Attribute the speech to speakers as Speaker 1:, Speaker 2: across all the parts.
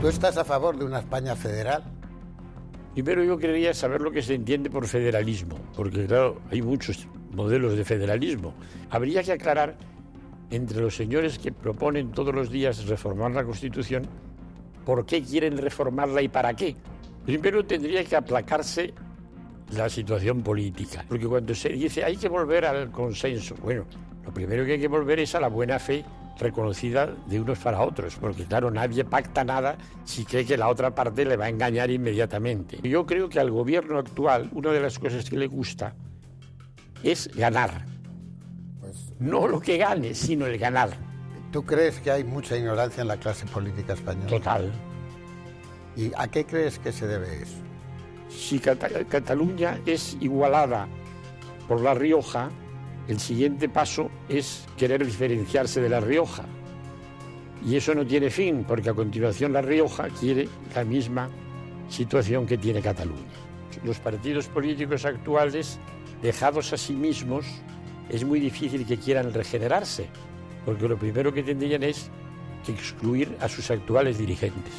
Speaker 1: ¿Tú estás a favor de una España federal?
Speaker 2: Primero yo quería saber lo que se entiende por federalismo, porque claro, hay muchos modelos de federalismo. Habría que aclarar entre los señores que proponen todos los días reformar la Constitución, ¿por qué quieren reformarla y para qué? Primero tendría que aplacarse la situación política, porque cuando se dice hay que volver al consenso, bueno, lo primero que hay que volver es a la buena fe reconocida de unos para otros, porque claro, nadie pacta nada si cree que la otra parte le va a engañar inmediatamente. Yo creo que al gobierno actual una de las cosas que le gusta es ganar. No lo que gane, sino el ganar.
Speaker 1: ¿Tú crees que hay mucha ignorancia en la clase política española?
Speaker 2: Total.
Speaker 1: ¿Y a qué crees que se debe eso?
Speaker 2: Si Cataluña es igualada por La Rioja, el siguiente paso es querer diferenciarse de La Rioja. Y eso no tiene fin, porque a continuación La Rioja quiere la misma situación que tiene Cataluña. Los partidos políticos actuales, dejados a sí mismos, es muy difícil que quieran regenerarse, porque lo primero que tendrían es que excluir a sus actuales dirigentes.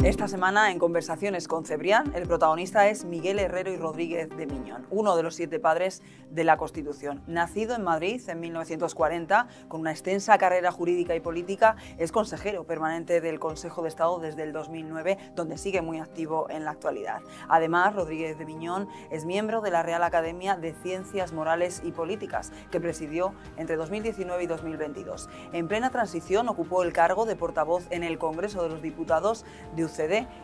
Speaker 3: Esta semana, en Conversaciones con Cebrián, el protagonista es Miguel Herrero y Rodríguez de Miñón, uno de los 7 padres de la Constitución. Nacido en Madrid en 1940, con una extensa carrera jurídica y política, es consejero permanente del Consejo de Estado desde el 2009, donde sigue muy activo en la actualidad. Además, Rodríguez de Miñón es miembro de la Real Academia de Ciencias Morales y Políticas, que presidió entre 2019 y 2022. En plena transición ocupó el cargo de portavoz en el Congreso de los Diputados de UCD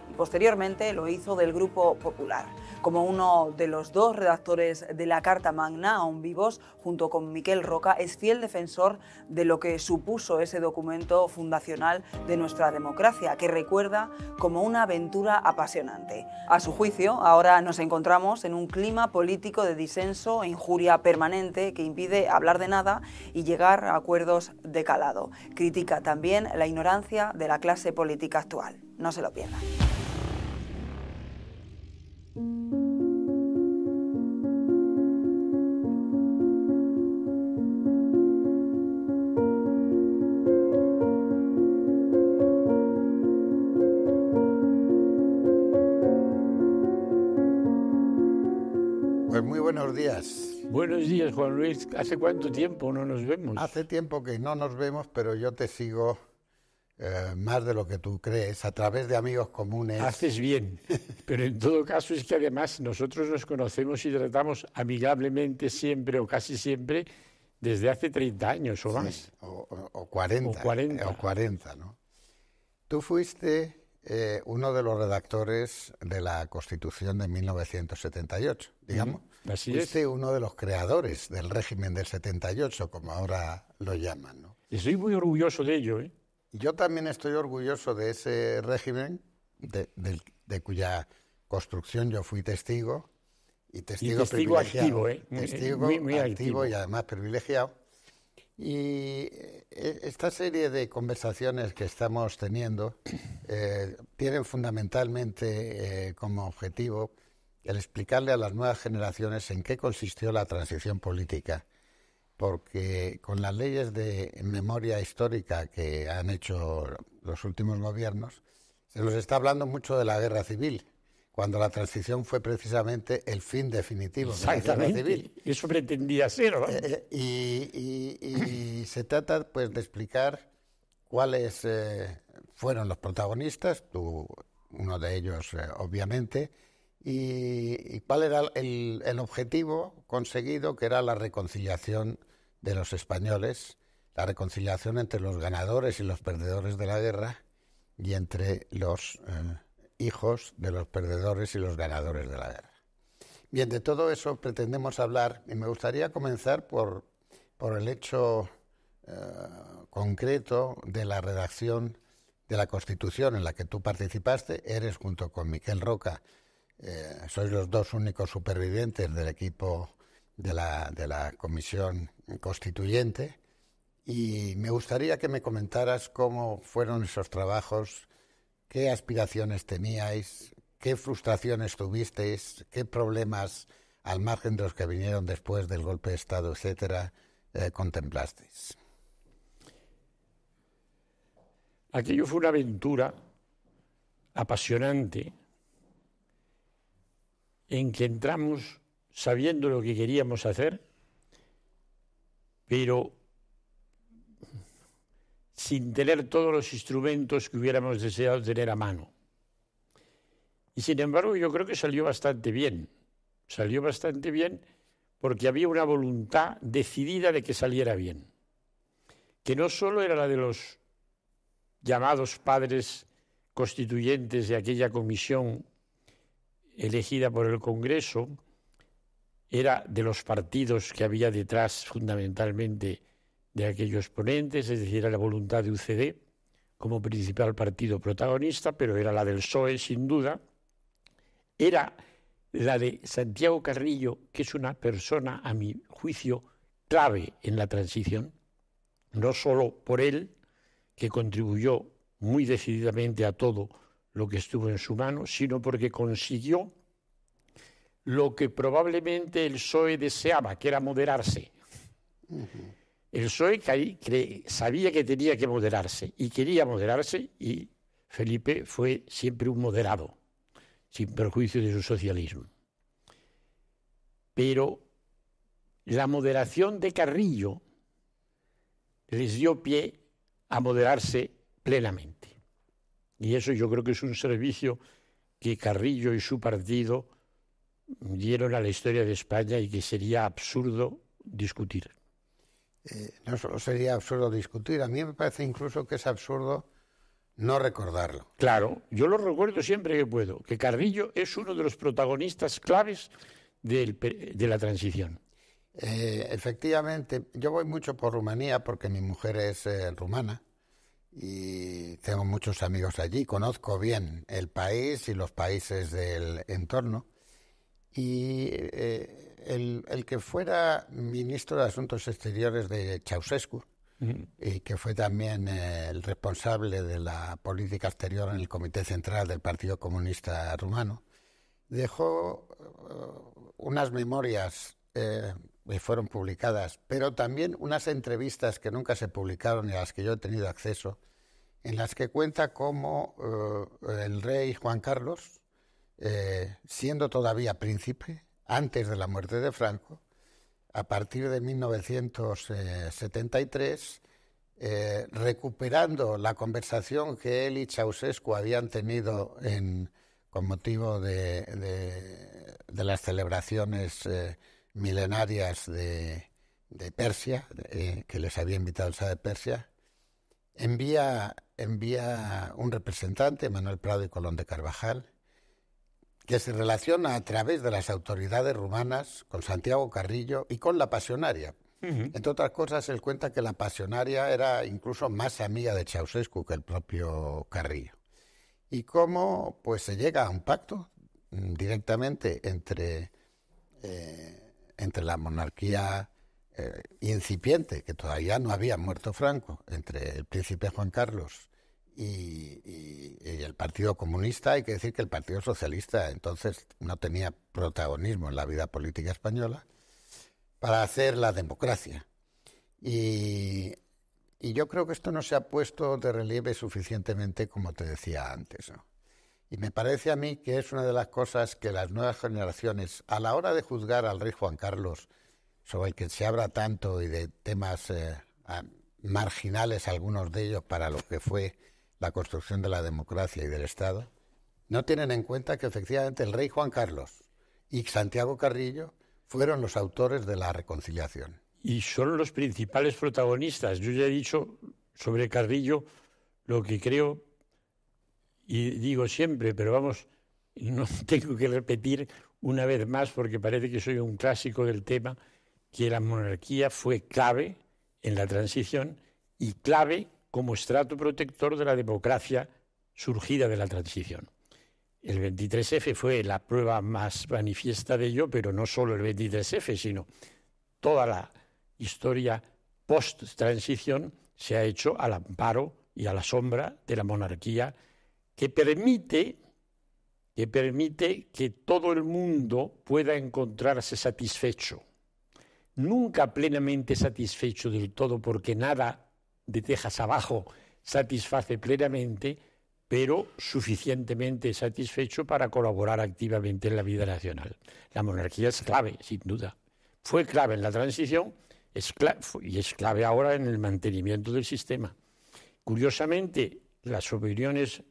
Speaker 3: y posteriormente lo hizo del Grupo Popular. Como uno de los 2 redactores de la Carta Magna, aún vivos, junto con Miquel Roca, es fiel defensor de lo que supuso ese documento fundacional de nuestra democracia, que recuerda como una aventura apasionante. A su juicio, ahora nos encontramos en un clima político de disenso e injuria permanente que impide hablar de nada y llegar a acuerdos de calado. Critica también la ignorancia de la clase política actual. No se lo pierdan.
Speaker 1: Pues muy buenos días.
Speaker 2: Buenos días, Juan Luis. ¿Hace cuánto tiempo no nos vemos?
Speaker 1: Hace tiempo que no nos vemos, pero yo te sigo más de lo que tú crees, a través de amigos comunes.
Speaker 2: Haces bien, pero en todo caso es que además nosotros nos conocemos y tratamos amigablemente siempre o casi siempre desde hace 30 años o más.
Speaker 1: Sí, o 40.
Speaker 2: O 40.
Speaker 1: O 40, ¿no? Tú fuiste uno de los redactores de la Constitución de 1978, digamos.
Speaker 2: Así
Speaker 1: fuiste
Speaker 2: es.
Speaker 1: uno de los creadores del régimen del 78, como ahora lo llaman, ¿no?
Speaker 2: Estoy muy orgulloso de ello, ¿eh?
Speaker 1: Yo también estoy orgulloso de ese régimen, de cuya construcción yo fui testigo, y testigo
Speaker 2: activo, ¿eh?
Speaker 1: Testigo
Speaker 2: muy
Speaker 1: activo y además privilegiado. Y esta serie de conversaciones que estamos teniendo tienen fundamentalmente como objetivo el explicarle a las nuevas generaciones en qué consistió la transición política, porque con las leyes de memoria histórica que han hecho los últimos gobiernos, se nos está hablando mucho de la guerra civil, cuando la transición fue precisamente el fin definitivo de la guerra civil.
Speaker 2: Eso pretendía ser, ¿no?
Speaker 1: Y se trata pues de explicar cuáles fueron los protagonistas, tú uno de ellos obviamente, y cuál era el objetivo conseguido, que era la reconciliación de los españoles, la reconciliación entre los ganadores y los perdedores de la guerra y entre los hijos de los perdedores y los ganadores de la guerra. Bien, de todo eso pretendemos hablar y me gustaría comenzar por el hecho concreto de la redacción de la Constitución en la que tú participaste. Eres, junto con Miquel Roca, sois los 2 únicos supervivientes del equipo de la Comisión Constituyente, y me gustaría que me comentaras cómo fueron esos trabajos, qué aspiraciones teníais, qué frustraciones tuvisteis, qué problemas al margen de los que vinieron después del golpe de Estado, etcétera, contemplasteis?
Speaker 2: Aquello fue una aventura apasionante en que entramos sabiendo lo que queríamos hacer, pero sin tener todos los instrumentos que hubiéramos deseado tener a mano. Y sin embargo yo creo que salió bastante bien. Salió bastante bien porque había una voluntad decidida de que saliera bien, que no solo era la de los llamados padres constituyentes de aquella comisión elegida por el Congreso, era de los partidos que había detrás fundamentalmente de aquellos ponentes, es decir, era la voluntad de UCD como principal partido protagonista, pero era la del PSOE sin duda, era la de Santiago Carrillo, que es una persona, a mi juicio, clave en la transición, no solo por él, que contribuyó muy decididamente a todo lo que estuvo en su mano, sino porque consiguió lo que probablemente el PSOE deseaba, que era moderarse. El PSOE sabía que tenía que moderarse y quería moderarse, y Felipe fue siempre un moderado, sin perjuicio de su socialismo. Pero la moderación de Carrillo les dio pie a moderarse plenamente. Y eso yo creo que es un servicio que Carrillo y su partido dieron a la historia de España y que sería absurdo discutir.
Speaker 1: No solo sería absurdo discutir, a mí me parece incluso que es absurdo no recordarlo.
Speaker 2: Claro, yo lo recuerdo siempre que puedo, que Carrillo es uno de los protagonistas claves de la transición.
Speaker 1: Efectivamente, yo voy mucho por Rumanía porque mi mujer es rumana y tengo muchos amigos allí, conozco bien el país y los países del entorno. Y el que fuera ministro de Asuntos Exteriores de Ceausescu, y que fue también el responsable de la política exterior en el Comité Central del Partido Comunista Rumano, dejó unas memorias que fueron publicadas, pero también unas entrevistas que nunca se publicaron y a las que yo he tenido acceso, en las que cuenta cómo el rey Juan Carlos, siendo todavía príncipe, antes de la muerte de Franco, a partir de 1973, recuperando la conversación que él y Ceausescu habían tenido con motivo de las celebraciones milenarias de Persia, que les había invitado el Shah de Persia, envía un representante, Manuel Prado y Colón de Carvajal, que se relaciona a través de las autoridades rumanas con Santiago Carrillo y con la Pasionaria. Entre otras cosas, él cuenta que la Pasionaria era incluso más amiga de Ceausescu que el propio Carrillo. Y cómo pues, se llega a un pacto directamente entre la monarquía incipiente, que todavía no había muerto Franco, entre el príncipe Juan Carlos y el Partido Comunista. Hay que decir que el Partido Socialista entonces no tenía protagonismo en la vida política española, para hacer la democracia. Y yo creo que esto no se ha puesto de relieve suficientemente, como te decía antes, ¿no? Y me parece a mí que es una de las cosas que las nuevas generaciones, a la hora de juzgar al rey Juan Carlos, sobre el que se habla tanto y de temas marginales, algunos de ellos, para lo que fue la construcción de la democracia y del Estado, no tienen en cuenta que efectivamente el rey Juan Carlos y Santiago Carrillo fueron los autores de la reconciliación.
Speaker 2: Y son los principales protagonistas. Yo ya he dicho sobre Carrillo lo que creo y digo siempre, pero vamos, no tengo que repetir una vez más porque parece que soy un clásico del tema, que la monarquía fue clave en la transición y clave como estrato protector de la democracia surgida de la transición. El 23F fue la prueba más manifiesta de ello, pero no solo el 23F, sino toda la historia post-transición se ha hecho al amparo y a la sombra de la monarquía, que permite que permite que todo el mundo pueda encontrarse satisfecho. Nunca plenamente satisfecho del todo, porque nada de tejas abajo satisface plenamente, pero suficientemente satisfecho para colaborar activamente en la vida nacional. La monarquía es clave, sin duda. Fue clave en la transición y es clave ahora en el mantenimiento del sistema. Curiosamente, las opiniones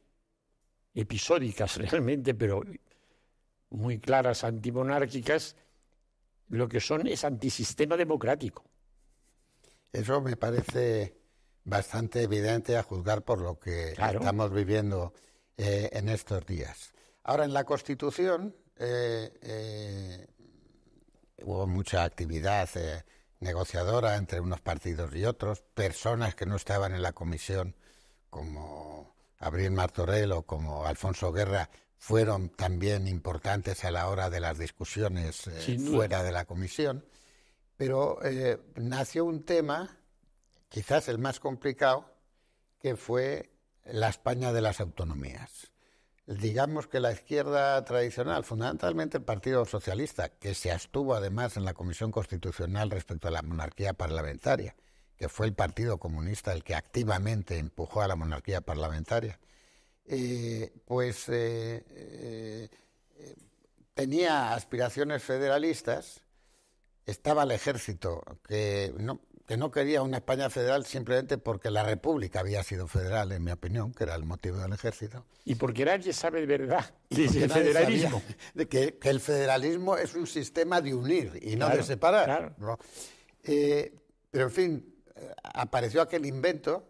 Speaker 2: episódicas realmente, pero muy claras, antimonárquicas, lo que son es antisistema democrático.
Speaker 1: Eso me parece bastante evidente a juzgar por lo que estamos viviendo en estos días. Ahora, en la Constitución hubo mucha actividad negociadora entre unos partidos y otros, personas que no estaban en la comisión, como Abril Martorell o como Alfonso Guerra, fueron también importantes a la hora de las discusiones fuera de la comisión, pero nació un tema, quizás el más complicado, que fue la España de las autonomías. Digamos que la izquierda tradicional, fundamentalmente el Partido Socialista, que se abstuvo además en la Comisión Constitucional respecto a la monarquía parlamentaria, que fue el Partido Comunista el que activamente empujó a la monarquía parlamentaria, tenía aspiraciones federalistas. Estaba el ejército, que no quería una España federal simplemente porque la República había sido federal, en mi opinión, que era el motivo del ejército.
Speaker 2: Y porque nadie sabe de verdad qué es el federalismo.
Speaker 1: De que el federalismo es un sistema de unir y no de separar.
Speaker 2: Claro.
Speaker 1: ¿No? Pero, en fin, apareció aquel invento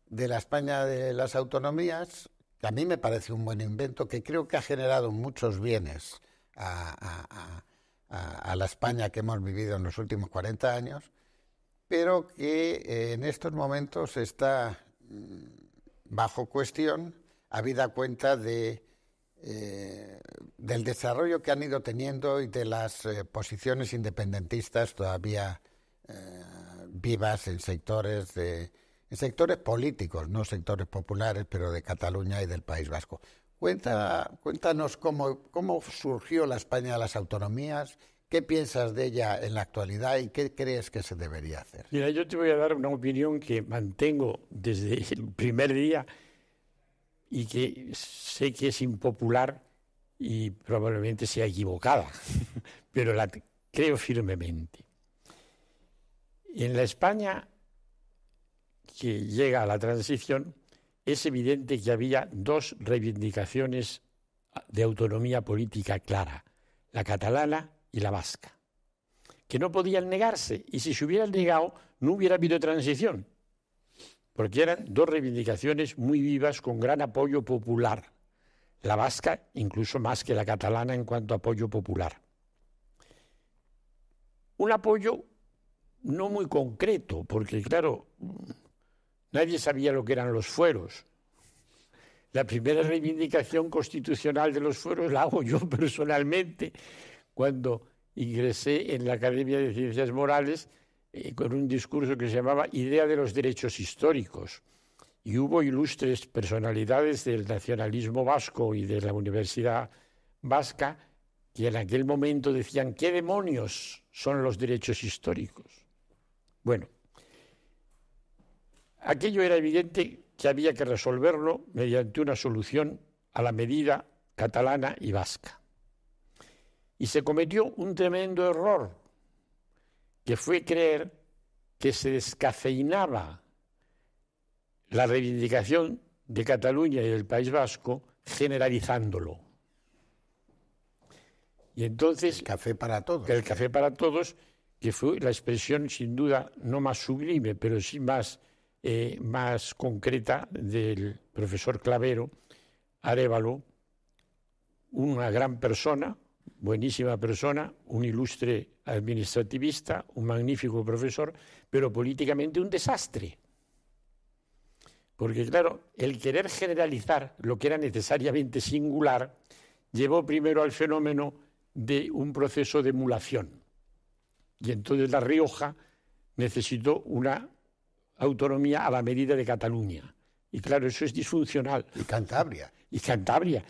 Speaker 1: de la España de las autonomías, que a mí me parece un buen invento, que creo que ha generado muchos bienes a la España que hemos vivido en los últimos 40 años, pero que en estos momentos está bajo cuestión, habida cuenta del desarrollo que han ido teniendo y de las posiciones independentistas todavía vivas en sectores políticos, no sectores populares, pero de Cataluña y del País Vasco. Cuéntanos cómo surgió la España de las autonomías. ¿Qué piensas de ella en la actualidad y qué crees que se debería hacer?
Speaker 2: Mira, yo te voy a dar una opinión que mantengo desde el primer día y que sé que es impopular y probablemente sea equivocada, pero la creo firmemente. En la España que llega a la transición es evidente que había dos reivindicaciones de autonomía política clara, la catalana y la vasca, que no podían negarse, y si se hubieran negado no hubiera habido transición, porque eran dos reivindicaciones muy vivas con gran apoyo popular, la vasca incluso más que la catalana en cuanto a apoyo popular. Un apoyo no muy concreto, porque claro, nadie sabía lo que eran los fueros. La primera reivindicación constitucional de los fueros la hago yo personalmente, cuando ingresé en la Academia de Ciencias Morales con un discurso que se llamaba Idea de los Derechos Históricos. Y hubo ilustres personalidades del nacionalismo vasco y de la Universidad Vasca que en aquel momento decían, ¿qué demonios son los derechos históricos? Bueno, aquello era evidente que había que resolverlo mediante una solución a la medida catalana y vasca. Y se cometió un tremendo error, que fue creer que se descafeinaba la reivindicación de Cataluña y del País Vasco generalizándolo. Y entonces...
Speaker 1: El café para todos.
Speaker 2: El café para todos, que fue la expresión sin duda no más sublime, pero sí más concreta del profesor Clavero, Arévalo, una gran persona, buenísima persona, un ilustre administrativista, un magnífico profesor, pero políticamente un desastre. Porque claro, el querer generalizar lo que era necesariamente singular llevó primero al fenómeno de un proceso de emulación. Y entonces La Rioja necesitó una autonomía a la medida de Cataluña. Y claro, eso es disfuncional.
Speaker 1: Y Cantabria.
Speaker 2: Y Cantabria.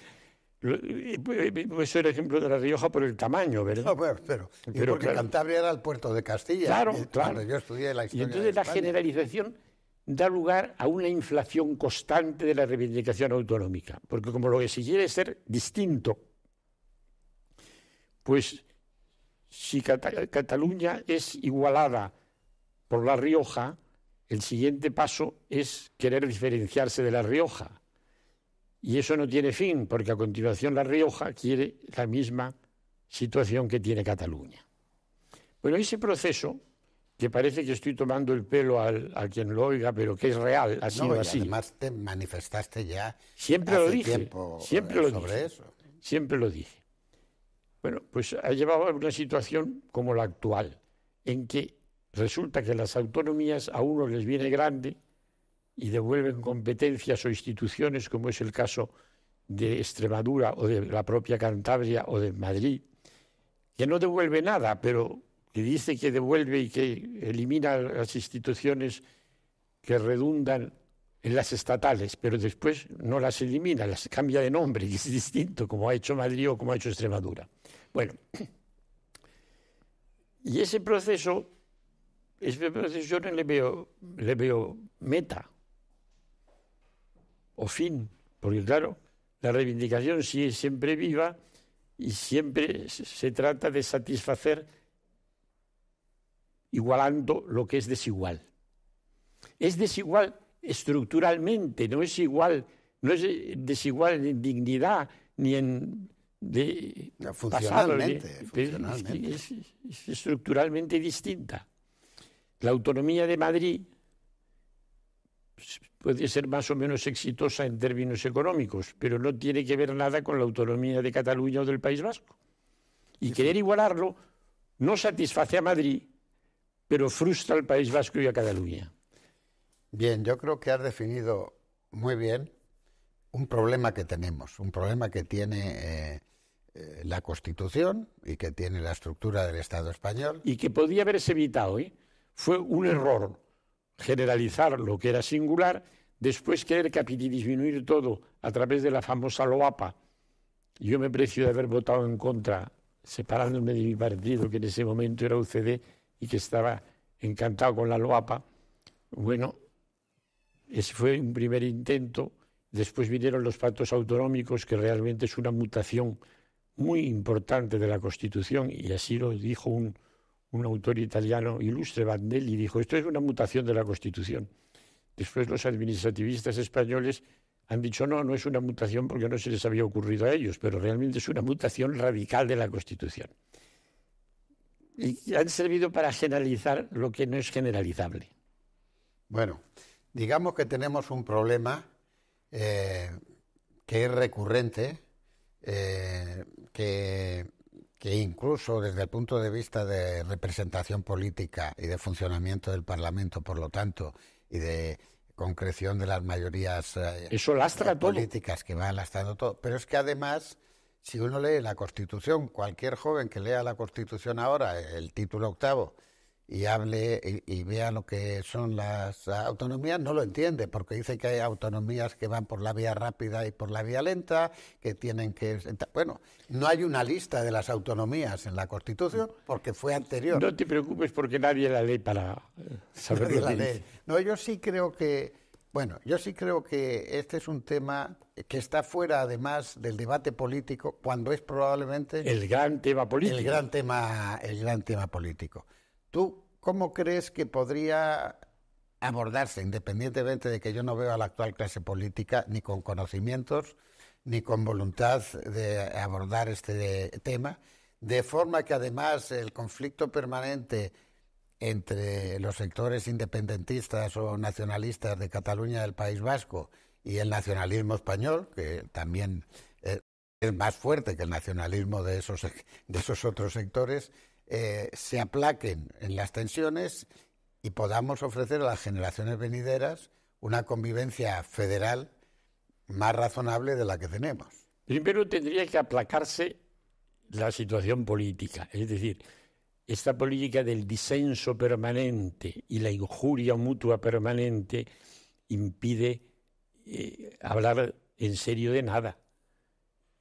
Speaker 2: Puede ser ejemplo de La Rioja por el tamaño, ¿verdad?
Speaker 1: No, bueno, pero porque
Speaker 2: claro,
Speaker 1: Cantabria era el puerto de Castilla.
Speaker 2: claro,
Speaker 1: Cuando
Speaker 2: claro.
Speaker 1: yo estudié la
Speaker 2: Y
Speaker 1: historia
Speaker 2: entonces
Speaker 1: de
Speaker 2: la
Speaker 1: España.
Speaker 2: generalización da lugar a una inflación constante de la reivindicación autonómica, porque como lo que se quiere es ser distinto, pues si Cataluña es igualada por La Rioja, el siguiente paso es querer diferenciarse de La Rioja. Y eso no tiene fin, porque a continuación La Rioja quiere la misma situación que tiene Cataluña. Bueno, ese proceso, que parece que estoy tomando el pelo a quien lo oiga, pero que es real, ha sido
Speaker 1: y
Speaker 2: así.
Speaker 1: Además te manifestaste ya
Speaker 2: Siempre
Speaker 1: hace
Speaker 2: lo dije,
Speaker 1: tiempo
Speaker 2: siempre lo
Speaker 1: sobre
Speaker 2: dije,
Speaker 1: eso.
Speaker 2: siempre lo dije. Bueno, pues ha llevado a una situación como la actual, en que resulta que las autonomías a unos les viene grande y devuelven competencias o instituciones, como es el caso de Extremadura o de la propia Cantabria o de Madrid, que no devuelve nada, pero que dice que devuelve y que elimina las instituciones que redundan en las estatales, pero después no las elimina, las cambia de nombre, que es distinto, como ha hecho Madrid o como ha hecho Extremadura. Bueno, y ese proceso yo no le veo meta o fin, porque claro, la reivindicación sigue siempre viva y siempre se trata de satisfacer igualando lo que es desigual. Es desigual estructuralmente, no es desigual en dignidad ni en
Speaker 1: funcionalmente,
Speaker 2: pasado,
Speaker 1: funcionalmente.
Speaker 2: es estructuralmente distinta. La autonomía de Madrid puede ser más o menos exitosa en términos económicos, pero no tiene que ver nada con la autonomía de Cataluña o del País Vasco. Y querer igualarlo no satisface a Madrid, pero frustra al País Vasco y a Cataluña.
Speaker 1: Bien, yo creo que has definido muy bien un problema que tenemos, un problema que tiene la Constitución y que tiene la estructura del Estado español.
Speaker 2: Y que podía haberse evitado, ¿eh? Fue un error generalizar lo que era singular, después querer disminuir todo a través de la famosa LOAPA. Yo me precio de haber votado en contra, separándome de mi partido, que en ese momento era UCD y que estaba encantado con la LOAPA. Bueno, ese fue un primer intento. Después vinieron los pactos autonómicos, que realmente es una mutación muy importante de la Constitución, y así lo dijo un autor italiano ilustre, Vandelli, dijo, esto es una mutación de la Constitución. Después los administrativistas españoles han dicho, no es una mutación porque no se les había ocurrido a ellos, pero realmente es una mutación radical de la Constitución. Y han servido para generalizar lo que no es generalizable.
Speaker 1: Bueno, digamos que tenemos un problema que es recurrente, que incluso desde el punto de vista de representación política y de funcionamiento del Parlamento, por lo tanto, y de concreción de las mayorías
Speaker 2: eso lastra
Speaker 1: políticas
Speaker 2: todo.
Speaker 1: que va lastrando todo. Pero es que además, si uno lee la Constitución, cualquier joven que lea la Constitución ahora, el título octavo, y hable y vea lo que son las autonomías, no lo entiende, porque dice que hay autonomías que van por la vía rápida y por la vía lenta, que tienen que... Bueno, no hay una lista de las autonomías en la Constitución, porque fue anterior.
Speaker 2: No te preocupes porque nadie la lee para saber lo que dice.
Speaker 1: No, yo sí creo que... Bueno, yo sí creo que este es un tema que está fuera, además, del debate político, cuando es probablemente...
Speaker 2: El gran tema político.
Speaker 1: El gran tema político. ¿Tú cómo crees que podría abordarse, independientemente de que yo no veo a la actual clase política ni con conocimientos ni con voluntad de abordar este tema, de forma que además el conflicto permanente entre los sectores independentistas o nacionalistas de Cataluña y del País Vasco y el nacionalismo español, que también es más fuerte que el nacionalismo de esos otros sectores, se aplaquen en las tensiones y podamos ofrecer a las generaciones venideras una convivencia federal más razonable de la que tenemos.
Speaker 2: Primero tendría que aplacarse la situación política, es decir, esta política del disenso permanente y la injuria mutua permanente impide hablar en serio de nada.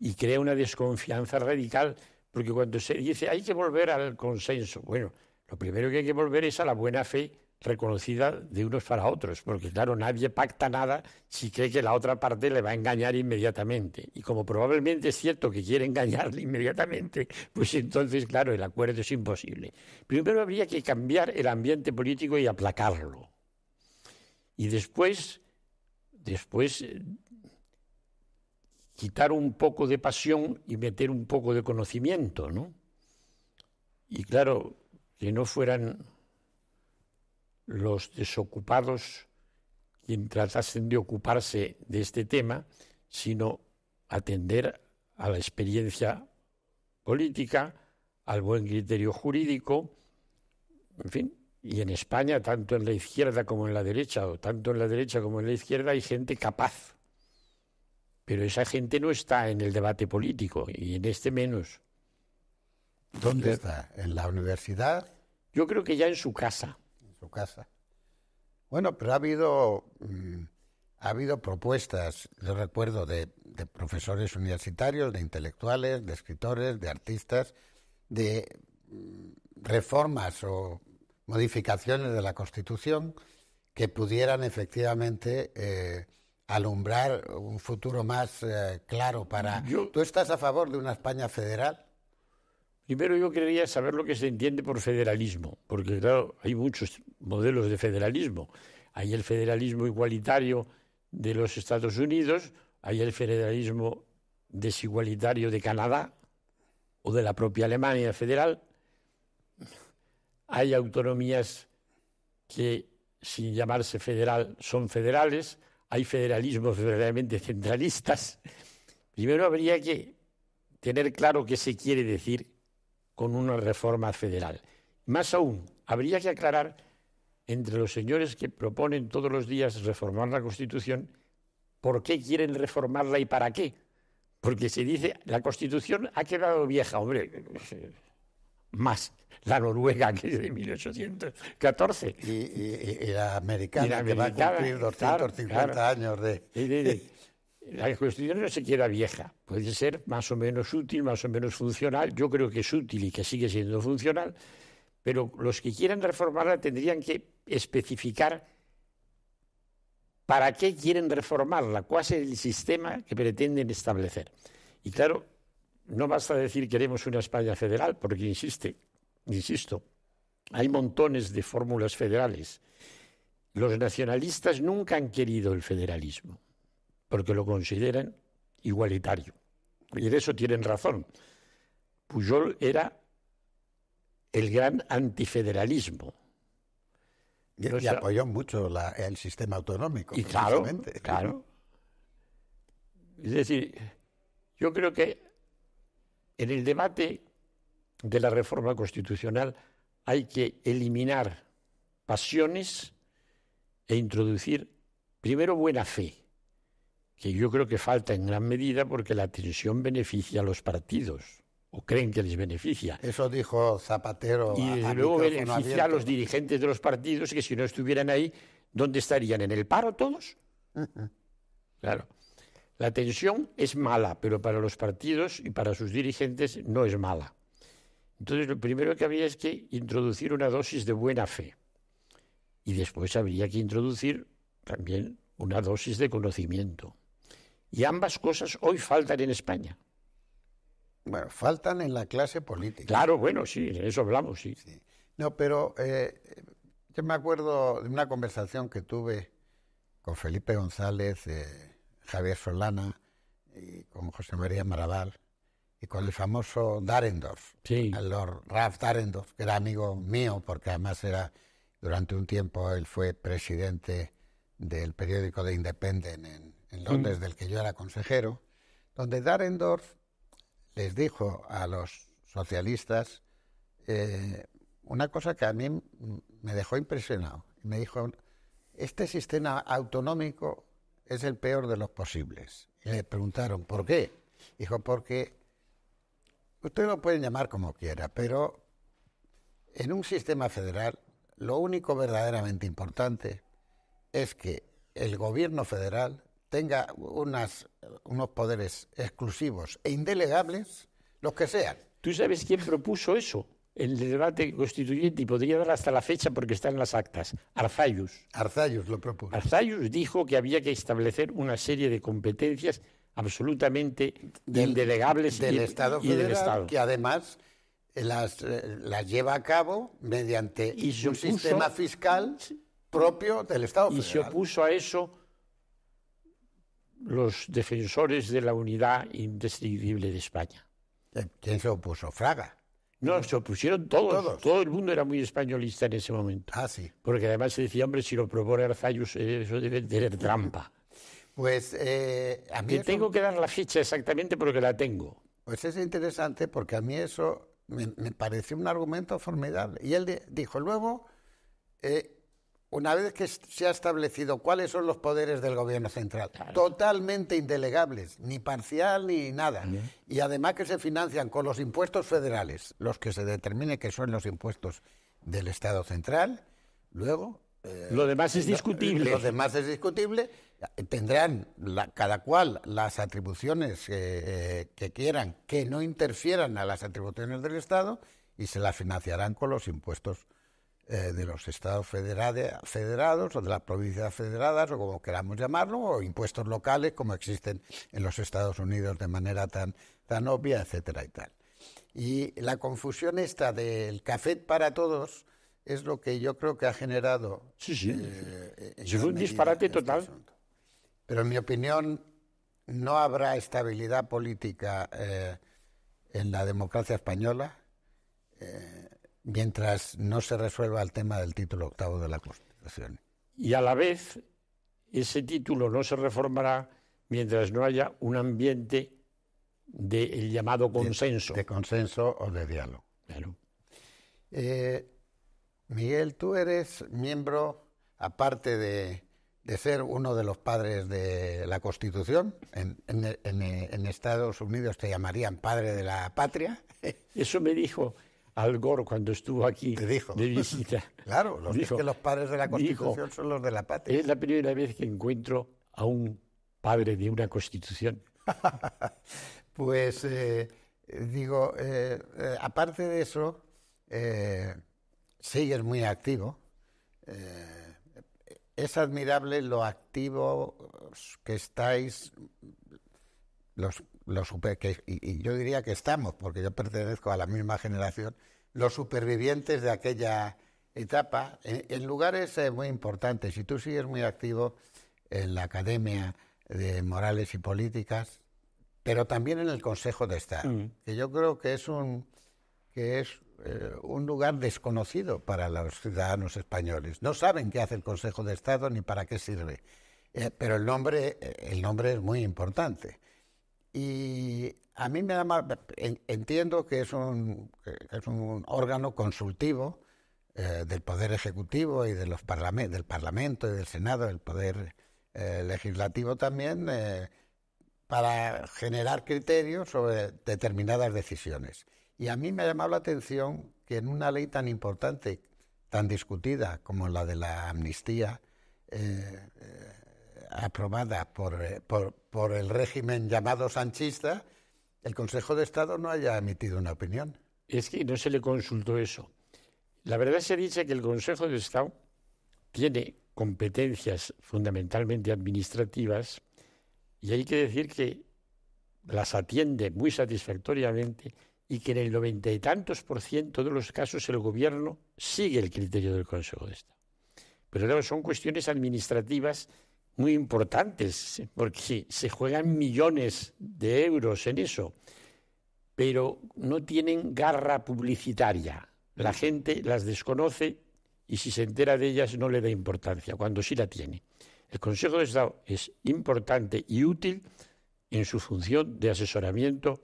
Speaker 2: y crea una desconfianza radical, porque cuando se dice hay que volver al consenso, bueno, lo primero que hay que volver es a la buena fe reconocida de unos para otros, porque claro, nadie pacta nada si cree que la otra parte le va a engañar inmediatamente. Y como probablemente es cierto que quiere engañarle inmediatamente, pues entonces, claro, el acuerdo es imposible. Primero habría que cambiar el ambiente político y aplacarlo. Y después quitar un poco de pasión y meter un poco de conocimiento, ¿no? Y claro, que no fueran los desocupados quien tratasen de ocuparse de este tema, sino atender a la experiencia política, al buen criterio jurídico, en fin. Y en España, tanto en la izquierda como en la derecha, o tanto en la derecha como en la izquierda, hay gente capaz. Pero esa gente no está en el debate político, y en este menos.
Speaker 1: ¿Dónde está? ¿En la universidad?
Speaker 2: Yo creo que ya en su casa.
Speaker 1: En su casa. Bueno, pero ha habido propuestas, yo recuerdo, de profesores universitarios, de intelectuales, de escritores, de artistas, de reformas o modificaciones de la Constitución que pudieran efectivamente alumbrar un futuro más claro para... ¿Tú estás a favor de una España federal?
Speaker 2: Primero yo quería saber lo que se entiende por federalismo, porque claro, hay muchos modelos de federalismo. Hay el federalismo igualitario de los Estados Unidos, hay el federalismo desigualitario de Canadá o de la propia Alemania federal. Hay autonomías que, sin llamarse federal, son federales. Hay federalismos verdaderamente centralistas. Primero habría que tener claro qué se quiere decir con una reforma federal. Más aún, habría que aclarar entre los señores que proponen todos los días reformar la Constitución por qué quieren reformarla y para qué. Porque se dice, la Constitución ha quedado vieja, hombre, más la noruega, que es de 1814.
Speaker 1: Y la americana, que va a cumplir 250 años de...
Speaker 2: La Constitución no se queda vieja, puede ser más o menos útil, más o menos funcional. Yo creo que es útil y que sigue siendo funcional, pero los que quieran reformarla tendrían que especificar para qué quieren reformarla, cuál es el sistema que pretenden establecer. Y claro, no basta decir queremos una España federal, porque insisto, hay montones de fórmulas federales. Los nacionalistas nunca han querido el federalismo, porque lo consideran igualitario. Y de eso tienen razón. Pujol era el gran antifederalismo.
Speaker 1: Y apoyó mucho el sistema autonómico.
Speaker 2: Y claro. Es decir, yo creo que en el debate de la reforma constitucional hay que eliminar pasiones e introducir primero buena fe, que yo creo que falta en gran medida porque la tensión beneficia a los partidos, o creen que les beneficia.
Speaker 1: Eso dijo Zapatero.
Speaker 2: Y desde luego beneficia a los dirigentes de los partidos, que si no estuvieran ahí, ¿dónde estarían? ¿En el paro todos? Claro. La tensión es mala, pero para los partidos y para sus dirigentes no es mala. Entonces, lo primero que habría es que introducir una dosis de buena fe. Y después habría que introducir también una dosis de conocimiento. Y ambas cosas hoy faltan en España.
Speaker 1: Bueno, faltan en la clase política.
Speaker 2: Claro, bueno, sí, de eso hablamos, sí.
Speaker 1: No, pero yo me acuerdo de una conversación que tuve con Felipe González, Javier Solana, y con José María Marabal, y con el famoso Dahrendorf, el Lord Ralph Dahrendorf, que era amigo mío, porque además durante un tiempo él fue presidente del periódico The Independent en Londres, del que yo era consejero, donde Dahrendorf les dijo a los socialistas una cosa que a mí me dejó impresionado. Me dijo, este sistema autonómico es el peor de los posibles. Y le preguntaron, ¿por qué? Dijo, porque usted lo pueden llamar como quiera, pero en un sistema federal lo único verdaderamente importante es que el gobierno federal tenga unas unos poderes exclusivos e indelegables, los que sean.
Speaker 2: ¿Tú sabes quién propuso eso? El debate constituyente, y podría dar hasta la fecha porque está en las actas. Arzallus.
Speaker 1: Arzallus lo propuso.
Speaker 2: Arzallus dijo que había que establecer una serie de competencias absolutamente indelegables
Speaker 1: del Estado federal,
Speaker 2: del Estado.
Speaker 1: Que además las lleva a cabo mediante un sistema fiscal propio del Estado federal.
Speaker 2: Y se opuso a eso los defensores de la unidad indescriptible de España.
Speaker 1: ¿Quién se opuso? Fraga.
Speaker 2: No, se opusieron todos. Todo el mundo era muy españolista en ese momento.
Speaker 1: Ah, sí.
Speaker 2: Porque además se decía, hombre, si lo propone Arzallus, eso debe tener trampa.
Speaker 1: Pues a mí
Speaker 2: Te tengo que dar la fecha exactamente porque la tengo.
Speaker 1: Pues es interesante porque a mí eso me pareció un argumento formidable. Y él dijo, luego, una vez que se ha establecido cuáles son los poderes del gobierno central, claro, totalmente indelegables, ni parcial ni nada, y además que se financian con los impuestos federales, los que se determine que son los impuestos del Estado central, luego...
Speaker 2: lo demás es discutible.
Speaker 1: Lo demás es discutible. Tendrán cada cual las atribuciones que quieran, que no interfieran a las atribuciones del Estado, y se las financiarán con los impuestos de los estados federados o de las provincias federadas, o como queramos llamarlo, o impuestos locales como existen en los Estados Unidos de manera tan obvia, etcétera y tal. Y la confusión esta del café para todos es lo que yo creo que ha generado...
Speaker 2: Sí. Es un disparate total.
Speaker 1: Pero en mi opinión no habrá estabilidad política en la democracia española mientras no se resuelva el tema del título octavo de la Constitución.
Speaker 2: Y a la vez, ese título no se reformará mientras no haya un ambiente del llamado consenso.
Speaker 1: De consenso o de diálogo.
Speaker 2: Claro.
Speaker 1: Miguel, tú eres miembro, aparte de ser uno de los padres de la Constitución, en Estados Unidos te llamarían padre de la patria.
Speaker 2: Eso me dijo Al Gore cuando estuvo aquí de visita.
Speaker 1: Claro, que los padres de la Constitución son los de la patria.
Speaker 2: Es la primera vez que encuentro a un padre de una Constitución.
Speaker 1: Pues aparte de eso, sigues muy activo. Es admirable lo activos que estáis, y yo diría que estamos, porque yo pertenezco a la misma generación, los supervivientes de aquella etapa, en lugares muy importantes. Y tú sigues muy activo en la Academia de Morales y Políticas, pero también en el Consejo de Estado, que yo creo que es un lugar desconocido para los ciudadanos españoles. No saben qué hace el Consejo de Estado ni para qué sirve, pero el nombre es muy importante. Y a mí me entiendo que es un órgano consultivo del Poder Ejecutivo y de del Parlamento y del Senado, del Poder Legislativo también, para generar criterios sobre determinadas decisiones. Y a mí me ha llamado la atención que en una ley tan importante, tan discutida como la de la amnistía, aprobada por el régimen llamado sanchista, el Consejo de Estado no haya emitido una opinión.
Speaker 2: Es que no se le consultó eso. La verdad se dice que el Consejo de Estado tiene competencias fundamentalmente administrativas y hay que decir que las atiende muy satisfactoriamente y que en el 90 y tantos % de los casos el Gobierno sigue el criterio del Consejo de Estado. Pero claro, son cuestiones administrativas muy importantes, porque se juegan millones de euros en eso, pero no tienen garra publicitaria. La gente las desconoce y si se entera de ellas no le da importancia, cuando sí la tiene. El Consejo de Estado es importante y útil en su función de asesoramiento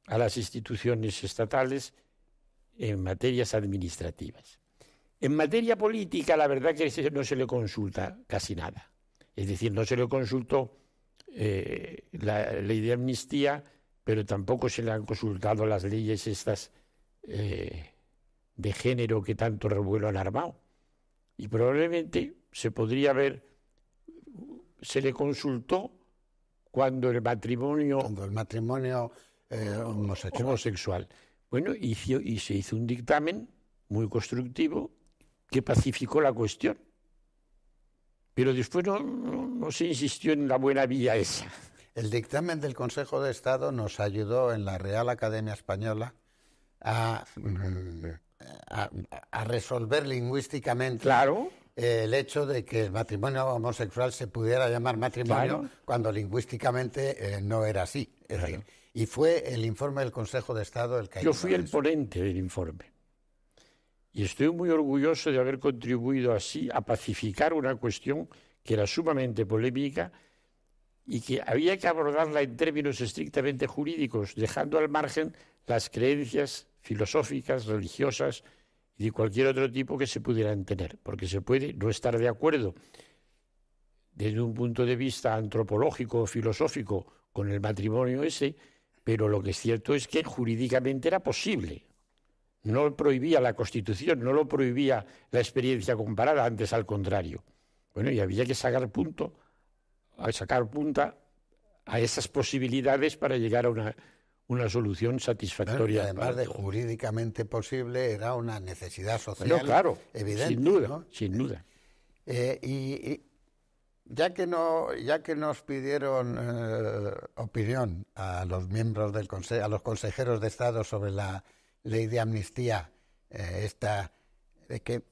Speaker 2: a las instituciones estatales en materias administrativas. En materia política, la verdad que no se le consulta casi nada. Es decir, no se le consultó la ley de amnistía, pero tampoco se le han consultado las leyes estas de género que tanto revuelo han armado. Y probablemente se le consultó cuando el matrimonio homosexual. Bueno, y se hizo un dictamen muy constructivo que pacificó la cuestión. Pero después no se insistió en la buena vía esa.
Speaker 1: El dictamen del Consejo de Estado nos ayudó en la Real Academia Española a resolver lingüísticamente,
Speaker 2: claro,
Speaker 1: el hecho de que el matrimonio homosexual se pudiera llamar matrimonio, claro, cuando lingüísticamente no era así. Es decir, y fue el informe del Consejo de Estado el que...
Speaker 2: Yo fui el ponente del informe. Y estoy muy orgulloso de haber contribuido así a pacificar una cuestión que era sumamente polémica y que había que abordarla en términos estrictamente jurídicos, dejando al margen las creencias filosóficas, religiosas y de cualquier otro tipo que se pudieran tener, porque se puede no estar de acuerdo desde un punto de vista antropológico o filosófico con el matrimonio ese, pero lo que es cierto es que jurídicamente era posible. No lo prohibía la Constitución, no lo prohibía la experiencia comparada, antes al contrario. Bueno, y había que sacar punta a esas posibilidades para llegar a una solución satisfactoria.
Speaker 1: Además de jurídicamente posible, era una necesidad social,
Speaker 2: bueno, claro,
Speaker 1: evidente.
Speaker 2: Sin duda,
Speaker 1: ¿no?
Speaker 2: Sin duda.
Speaker 1: Y ya que nos pidieron opinión a los miembros del Consejo, a los consejeros de Estado sobre la ley de amnistía, que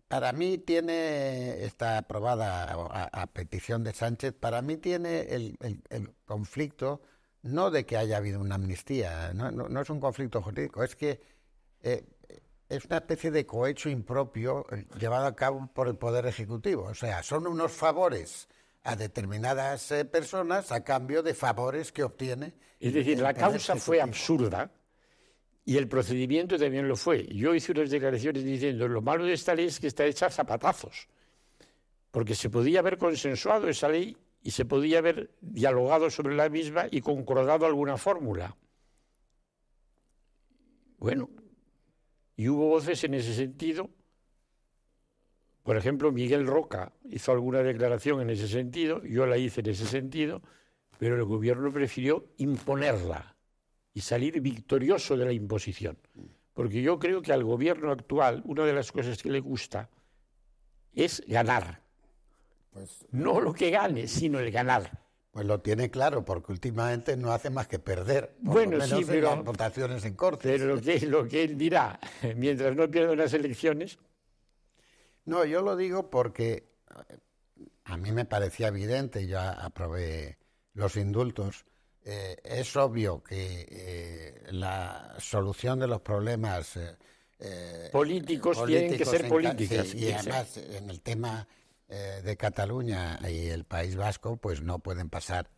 Speaker 1: para mí está aprobada a petición de Sánchez, para mí tiene el conflicto no de que haya habido una amnistía, no es un conflicto jurídico, es que es una especie de cohecho impropio llevado a cabo por el Poder Ejecutivo. O sea, son unos favores a determinadas personas a cambio de favores que obtiene.
Speaker 2: Es decir, la causa fue absurda. Y el procedimiento también lo fue. Yo hice unas declaraciones diciendo, lo malo de esta ley es que está hecha a zapatazos, porque se podía haber consensuado esa ley y se podía haber dialogado sobre la misma y concordado alguna fórmula. Bueno, y hubo voces en ese sentido. Por ejemplo, Miguel Roca hizo alguna declaración en ese sentido, yo la hice en ese sentido, pero el gobierno prefirió imponerla y salir victorioso de la imposición. Porque yo creo que al gobierno actual una de las cosas que le gusta es ganar. No lo que gane, sino el ganar.
Speaker 1: Pues lo tiene claro, porque últimamente no hace más que perder.
Speaker 2: Bueno, sí, pero
Speaker 1: en votaciones en Cortes.
Speaker 2: Pero lo que él dirá, mientras no pierda unas elecciones...
Speaker 1: No, yo lo digo porque a mí me parecía evidente, yo aprobé los indultos. Es obvio que la solución de los problemas
Speaker 2: políticos tienen que ser políticas.
Speaker 1: Sí, y además en el tema de Cataluña y el País Vasco, pues no pueden pasar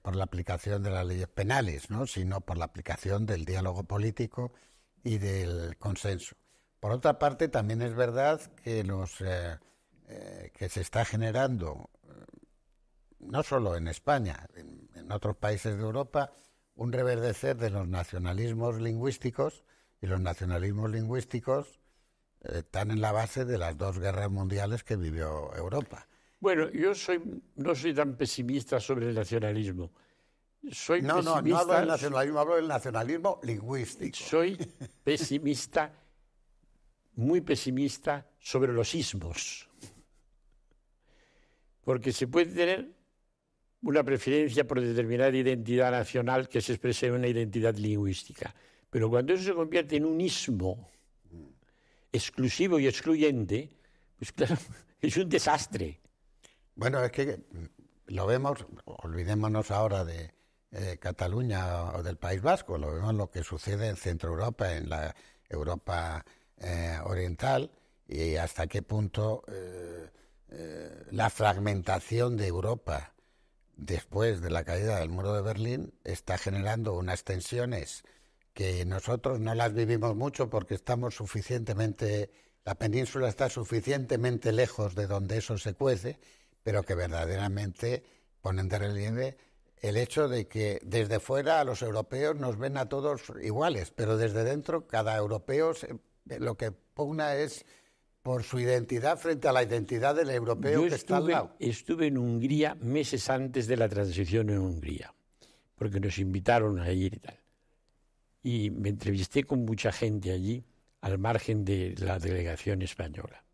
Speaker 1: por la aplicación de las leyes penales, ¿no? Sino por la aplicación del diálogo político y del consenso. Por otra parte, también es verdad que que se está generando, no solo en España, en otros países de Europa, un reverdecer de los nacionalismos lingüísticos, y los nacionalismos lingüísticos están en la base de las dos guerras mundiales que vivió Europa.
Speaker 2: Bueno, yo no soy tan pesimista sobre el nacionalismo.
Speaker 1: No hablo del nacionalismo, hablo del nacionalismo lingüístico.
Speaker 2: Soy pesimista, muy pesimista sobre los ismos. Porque se puede tener una preferencia por determinada identidad nacional que se expresa en una identidad lingüística. Pero cuando eso se convierte en un ismo exclusivo y excluyente, pues claro, es un desastre.
Speaker 1: Bueno, es que lo vemos, olvidémonos ahora de Cataluña o del País Vasco, lo vemos lo que sucede en Centro Europa, en la Europa oriental, y hasta qué punto la fragmentación de Europa después de la caída del muro de Berlín está generando unas tensiones que nosotros no las vivimos mucho porque la península está suficientemente lejos de donde eso se cuece, pero que verdaderamente ponen de relieve el hecho de que desde fuera a los europeos nos ven a todos iguales, pero desde dentro cada europeo lo que pugna es por su identidad frente a la identidad del europeo que está al lado.
Speaker 2: Estuve en Hungría meses antes de la transición en Hungría, porque nos invitaron a ir y tal. Y me entrevisté con mucha gente allí, al margen de la delegación española.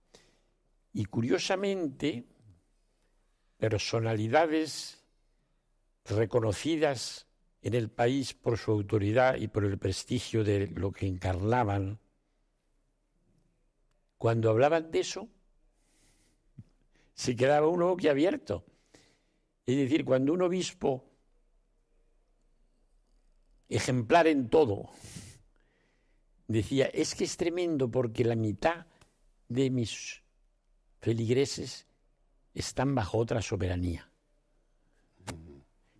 Speaker 2: Y curiosamente, personalidades reconocidas en el país por su autoridad y por el prestigio de lo que encarnaban, cuando hablaban de eso, se quedaba uno boquiabierto. Es decir, cuando un obispo ejemplar en todo decía, es que es tremendo porque la mitad de mis feligreses están bajo otra soberanía.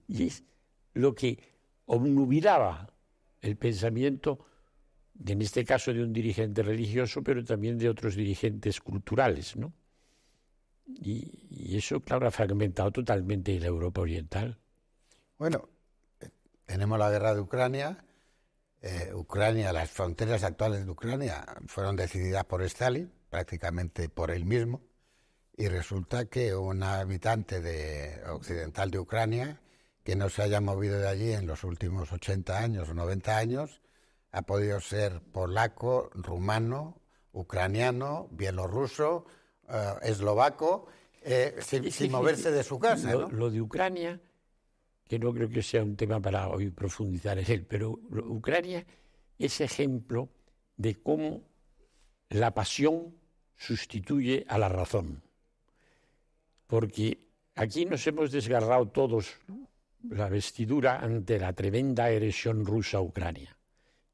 Speaker 2: Y es lo que obnubilaba el pensamiento, en este caso de un dirigente religioso, pero también de otros dirigentes culturales, ¿no? Y eso, claro, ha fragmentado totalmente la Europa oriental.
Speaker 1: Bueno, tenemos la guerra de Ucrania. Ucrania, las fronteras actuales de Ucrania fueron decididas por Stalin, prácticamente por él mismo, y resulta que un habitante occidental de Ucrania que no se haya movido de allí en los últimos 80 años o 90 años ha podido ser polaco, rumano, ucraniano, bielorruso, eslovaco, sin moverse de su casa, ¿no?
Speaker 2: Lo de Ucrania, que no creo que sea un tema para hoy profundizar en él, pero Ucrania es ejemplo de cómo la pasión sustituye a la razón. Porque aquí nos hemos desgarrado todos la vestidura ante la tremenda agresión rusa a Ucrania.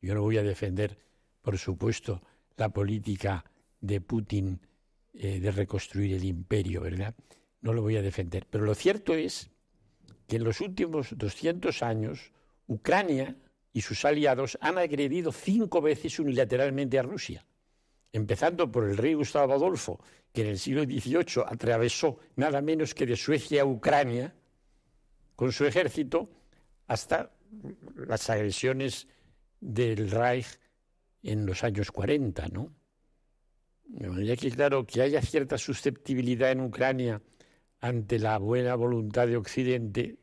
Speaker 2: Yo no voy a defender, por supuesto, la política de Putin de reconstruir el imperio, ¿verdad? No lo voy a defender. Pero lo cierto es que en los últimos 200 años Ucrania y sus aliados han agredido 5 veces unilateralmente a Rusia, empezando por el rey Gustavo Adolfo, que en el siglo XVIII atravesó nada menos que de Suecia a Ucrania con su ejército, hasta las agresiones del Reich en los años 40, ¿no? De manera que, claro, que haya cierta susceptibilidad en Ucrania ante la buena voluntad de Occidente,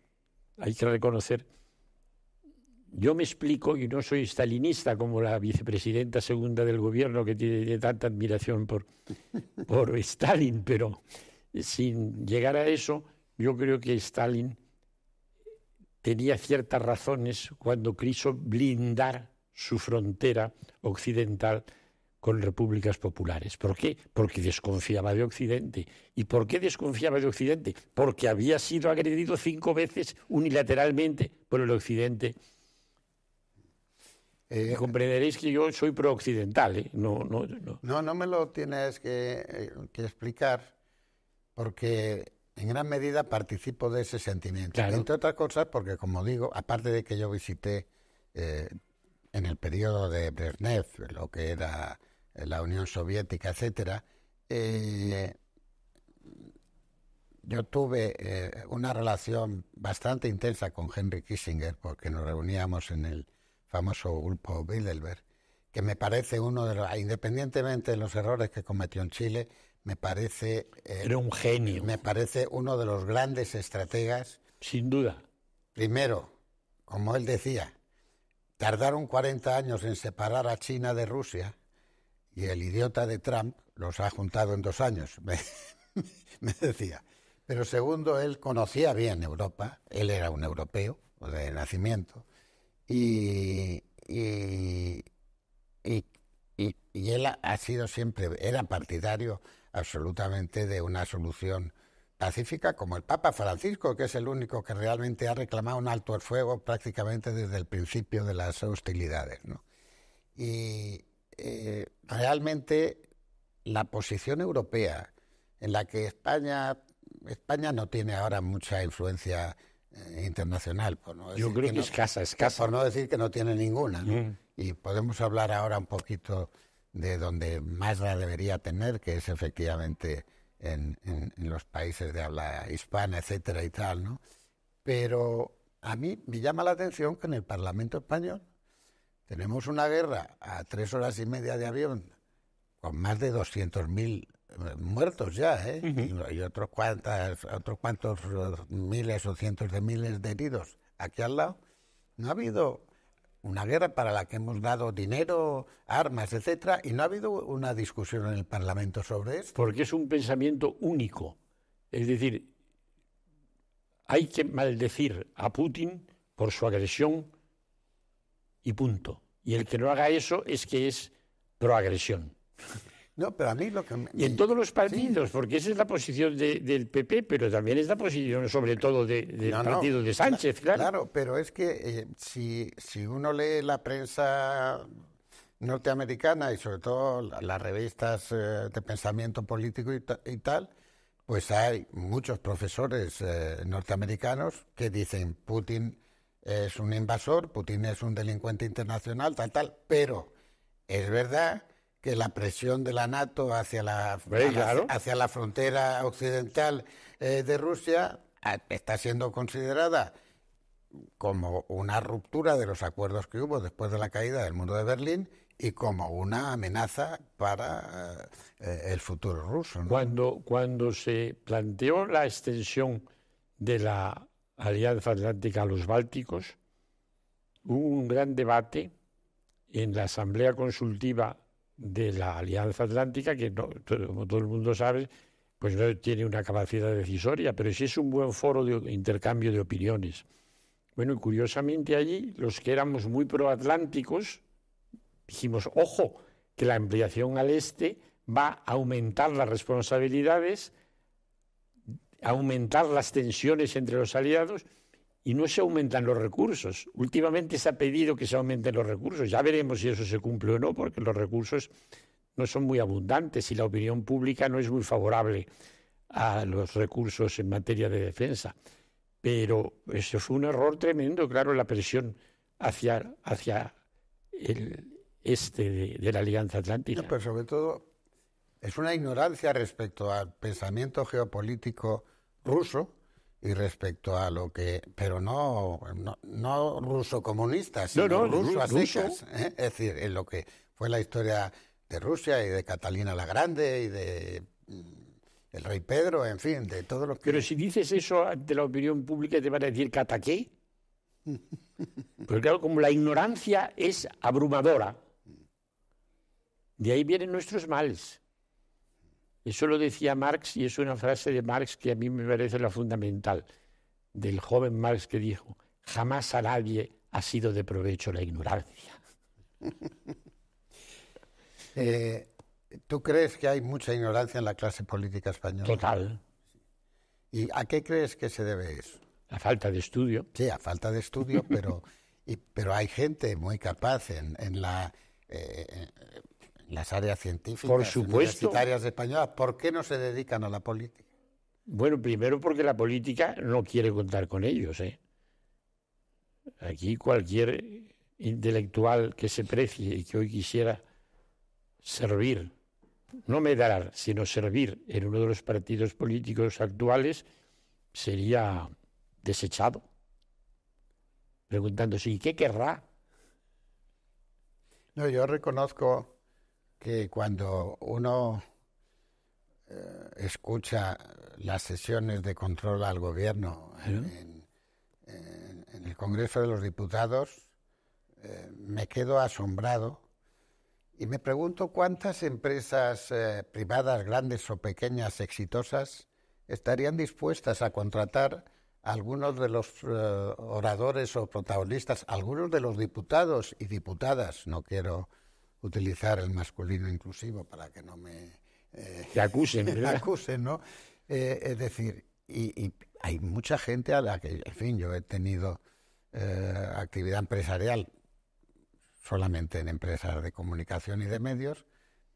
Speaker 2: hay que reconocer. Yo me explico, y no soy stalinista como la vicepresidenta segunda del gobierno, que tiene tanta admiración por Stalin, pero sin llegar a eso, yo creo que Stalin tenía ciertas razones cuando quiso blindar su frontera occidental con repúblicas populares. ¿Por qué? Porque desconfiaba de Occidente. ¿Y por qué desconfiaba de Occidente? Porque había sido agredido 5 veces unilateralmente por el Occidente. Comprenderéis que yo soy pro-occidental, ¿eh? No
Speaker 1: me lo tienes que explicar, porque en gran medida participo de ese sentimiento.
Speaker 2: Claro.
Speaker 1: Entre otras cosas porque, como digo, aparte de que yo visité en el periodo de Brezhnev, lo que era la Unión Soviética, etcétera, yo tuve una relación bastante intensa con Henry Kissinger, porque nos reuníamos en el famoso grupo Bilderberg, que me parece uno de los, independientemente de los errores que cometió en Chile, me parece...
Speaker 2: era un genio.
Speaker 1: Me parece uno de los grandes estrategas.
Speaker 2: Sin duda.
Speaker 1: Primero, como él decía, tardaron 40 años en separar a China de Rusia y el idiota de Trump los ha juntado en 2 años, me decía. Pero segundo, él conocía bien Europa, él era un europeo de nacimiento, y él ha sido siempre, era partidario absolutamente de una solución pacífica, como el Papa Francisco, que es el único que realmente ha reclamado un alto el fuego prácticamente desde el principio de las hostilidades, ¿no? Y realmente la posición europea, en la que España no tiene ahora mucha influencia internacional, por no decir
Speaker 2: yo creo que escasa.
Speaker 1: Por no decir que no tiene ninguna, ¿no? Y podemos hablar ahora un poquito de donde más la debería tener, que es efectivamente en los países de habla hispana, etcétera y tal, ¿no? Pero a mí me llama la atención que en el Parlamento español tenemos una guerra a 3 horas y media de avión con más de 200.000 muertos ya, ¿eh? Y otros cuantos miles o cientos de miles de heridos. Aquí al lado no ha habido una guerra para la que hemos dado dinero, armas, etcétera, y no ha habido una discusión en el Parlamento sobre esto.
Speaker 2: Porque es un pensamiento único. Es decir, hay que maldecir a Putin por su agresión y punto. Y el que no haga eso es que es proagresión.
Speaker 1: No, pero a mí lo que...
Speaker 2: Y en todos los partidos, porque esa es la posición del PP, pero también es la posición sobre todo del partido de Sánchez, claro.
Speaker 1: Claro, pero es que si uno lee la prensa norteamericana y sobre todo las revistas de pensamiento político y tal, pues hay muchos profesores norteamericanos que dicen Putin es un invasor, Putin es un delincuente internacional, tal, pero es verdad que la presión de la NATO hacia la frontera occidental de Rusia está siendo considerada como una ruptura de los acuerdos que hubo después de la caída del muro de Berlín y como una amenaza para el futuro ruso, ¿no?
Speaker 2: Cuando se planteó la extensión de la Alianza Atlántica a los Bálticos, hubo un gran debate en la Asamblea Consultiva de la Alianza Atlántica, que como todo el mundo sabe, pues no tiene una capacidad decisoria, pero sí es un buen foro de intercambio de opiniones. Bueno, y curiosamente allí, los que éramos muy proatlánticos, dijimos, ojo, que la ampliación al este va a aumentar las responsabilidades, a aumentar las tensiones entre los aliados, y no se aumentan los recursos. Últimamente se ha pedido que se aumenten los recursos. Ya veremos si eso se cumple o no, porque los recursos no son muy abundantes y la opinión pública no es muy favorable a los recursos en materia de defensa. Pero eso fue un error tremendo, claro, la presión hacia el este de la Alianza Atlántica.
Speaker 1: No, pero sobre todo es una ignorancia respecto al pensamiento geopolítico ruso y respecto a lo que, pero no ruso comunista, sino ruso a secas, ¿eh? Es decir, en lo que fue la historia de Rusia y de Catalina la Grande y de el rey Pedro, en fin, de todo lo que...
Speaker 2: Pero si dices eso ante la opinión pública te van a decir ¿cata qué? Porque claro, como la ignorancia es abrumadora, de ahí vienen nuestros males. Eso lo decía Marx, y es una frase de Marx que a mí me parece la fundamental, del joven Marx, que dijo, jamás a nadie ha sido de provecho la ignorancia.
Speaker 1: ¿Tú crees que hay mucha ignorancia en la clase política española?
Speaker 2: Total.
Speaker 1: ¿Y a qué crees que se debe eso?
Speaker 2: La falta de estudio.
Speaker 1: Sí, a falta de estudio, pero hay gente muy capaz en las áreas científicas,
Speaker 2: por supuesto,
Speaker 1: universitarias españolas. ¿Por qué no se dedican a la política?
Speaker 2: Bueno, primero porque la política no quiere contar con ellos, ¿eh? Aquí cualquier intelectual que se precie y que hoy quisiera servir, no medrar, sino servir en uno de los partidos políticos actuales, sería desechado, preguntándose, ¿y qué querrá?
Speaker 1: No, yo reconozco que cuando uno escucha las sesiones de control al gobierno en el Congreso de los Diputados, me quedo asombrado y me pregunto cuántas empresas privadas, grandes o pequeñas, exitosas, estarían dispuestas a contratar a algunos de los oradores o protagonistas, algunos de los diputados y diputadas, no quiero utilizar el masculino inclusivo para que no me
Speaker 2: acusen, ¿verdad?
Speaker 1: acusen, ¿no? Es decir, y hay mucha gente a la que, en fin, yo he tenido actividad empresarial solamente en empresas de comunicación y de medios,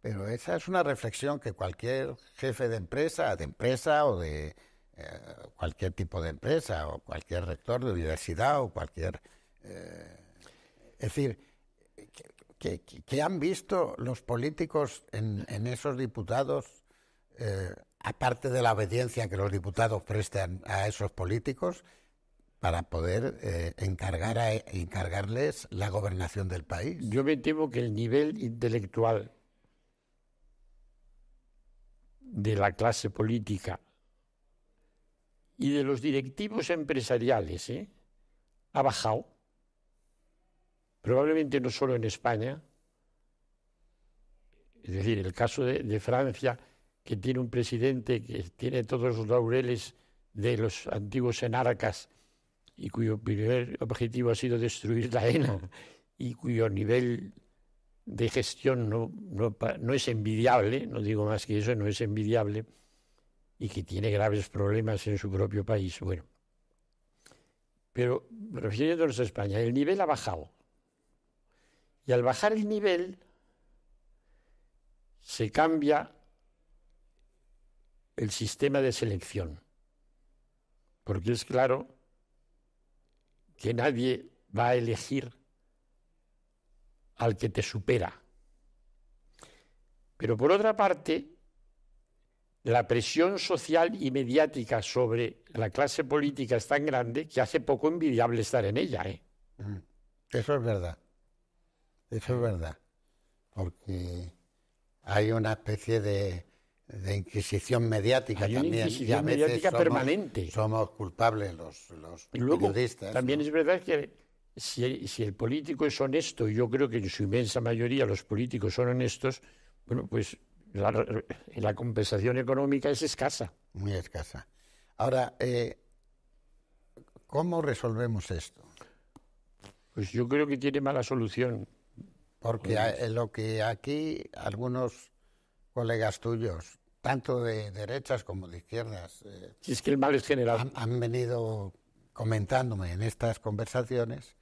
Speaker 1: pero esa es una reflexión que cualquier jefe de empresa o de cualquier tipo de empresa o cualquier rector de universidad o cualquier... es decir, que han visto los políticos en esos diputados, aparte de la obediencia que los diputados prestan a esos políticos, para poder encargarles la gobernación del país.
Speaker 2: Yo me temo que el nivel intelectual de la clase política y de los directivos empresariales ha bajado. Probablemente no solo en España, es decir, el caso de Francia, que tiene un presidente que tiene todos los laureles de los antiguos enarcas y cuyo primer objetivo ha sido destruir la ENA y cuyo nivel de gestión no es envidiable, no digo más que eso, no es envidiable, y que tiene graves problemas en su propio país. Bueno, pero refiriéndonos a España, el nivel ha bajado. Y al bajar el nivel, se cambia el sistema de selección. Porque es claro que nadie va a elegir al que te supera. Pero por otra parte, la presión social y mediática sobre la clase política es tan grande que hace poco envidiable estar en ella.
Speaker 1: Eso es verdad. Eso es verdad. Porque hay una especie de inquisición mediática
Speaker 2: hay
Speaker 1: también.
Speaker 2: Una inquisición mediática permanente.
Speaker 1: Somos culpables los
Speaker 2: y luego,
Speaker 1: periodistas.
Speaker 2: También es verdad que si el político es honesto, y yo creo que en su inmensa mayoría los políticos son honestos, bueno, pues la compensación económica es escasa.
Speaker 1: Muy escasa. Ahora, ¿cómo resolvemos esto?
Speaker 2: Pues yo creo que tiene mala solución.
Speaker 1: Porque lo que aquí algunos colegas tuyos, tanto de derechas como de izquierdas,
Speaker 2: si es que el mal es general,
Speaker 1: han venido comentándome en estas conversaciones,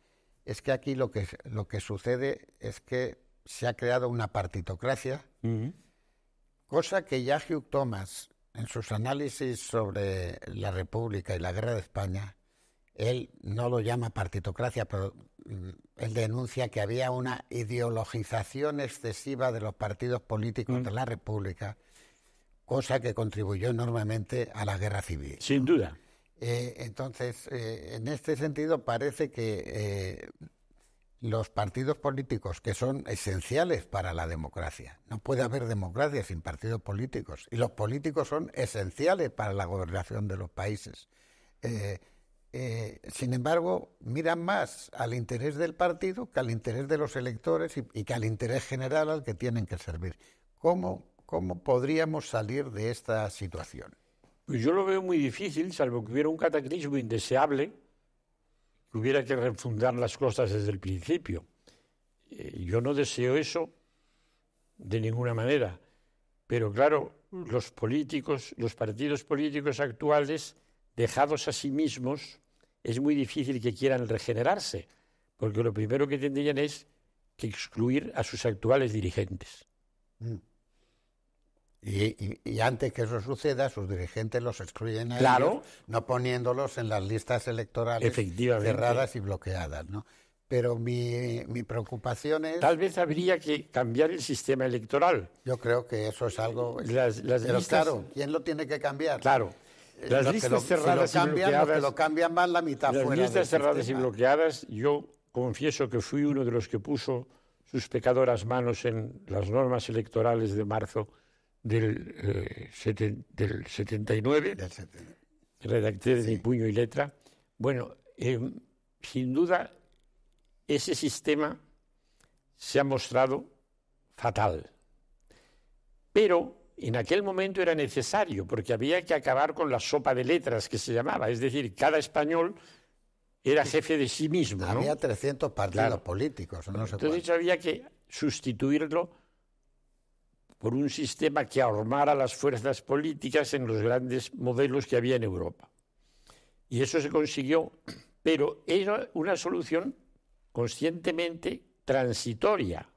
Speaker 1: es que aquí lo que sucede es que se ha creado una partitocracia, cosa que ya Hugh Thomas, en sus análisis sobre la República y la Guerra de España, él no lo llama partitocracia, pero él denuncia que había una ideologización excesiva de los partidos políticos de la República, cosa que contribuyó enormemente a la guerra civil.
Speaker 2: Sin duda.
Speaker 1: Entonces, en este sentido, parece que los partidos políticos, que son esenciales para la democracia, no puede haber democracia sin partidos políticos, y los políticos son esenciales para la gobernación de los países. Sin embargo, miran más al interés del partido que al interés de los electores y que al interés general al que tienen que servir. ¿Cómo podríamos salir de esta situación?
Speaker 2: Pues yo lo veo muy difícil, salvo que hubiera un cataclismo indeseable, que hubiera que refundar las cosas desde el principio. Yo no deseo eso de ninguna manera, pero claro, los partidos políticos actuales, dejados a sí mismos, es muy difícil que quieran regenerarse, porque lo primero que tendrían es que excluir a sus actuales dirigentes.
Speaker 1: Y antes que eso suceda, sus dirigentes los excluyen a
Speaker 2: ellos,
Speaker 1: no poniéndolos en las listas electorales cerradas y bloqueadas, ¿no? Pero mi preocupación es...
Speaker 2: Tal vez habría que cambiar el sistema electoral.
Speaker 1: Yo creo que eso es algo...
Speaker 2: Pero
Speaker 1: listas, claro, ¿quién lo tiene que cambiar?
Speaker 2: Claro. Las listas cerradas y bloqueadas...
Speaker 1: Los que lo cambian van la mitad fuera del
Speaker 2: Las listas cerradas
Speaker 1: sistema.
Speaker 2: y bloqueadas, yo confieso que fui uno de los que puso sus pecadoras manos en las normas electorales de marzo del 79, redacté de mi puño y letra. Bueno, sin duda, ese sistema se ha mostrado fatal. Pero en aquel momento era necesario, porque había que acabar con la sopa de letras que se llamaba. Es decir, cada español era jefe de sí mismo, ¿no?
Speaker 1: Había 300 partidos políticos. No sé
Speaker 2: Entonces había que sustituirlo por un sistema que ahormara las fuerzas políticas en los grandes modelos que había en Europa. Y eso se consiguió, pero era una solución conscientemente transitoria.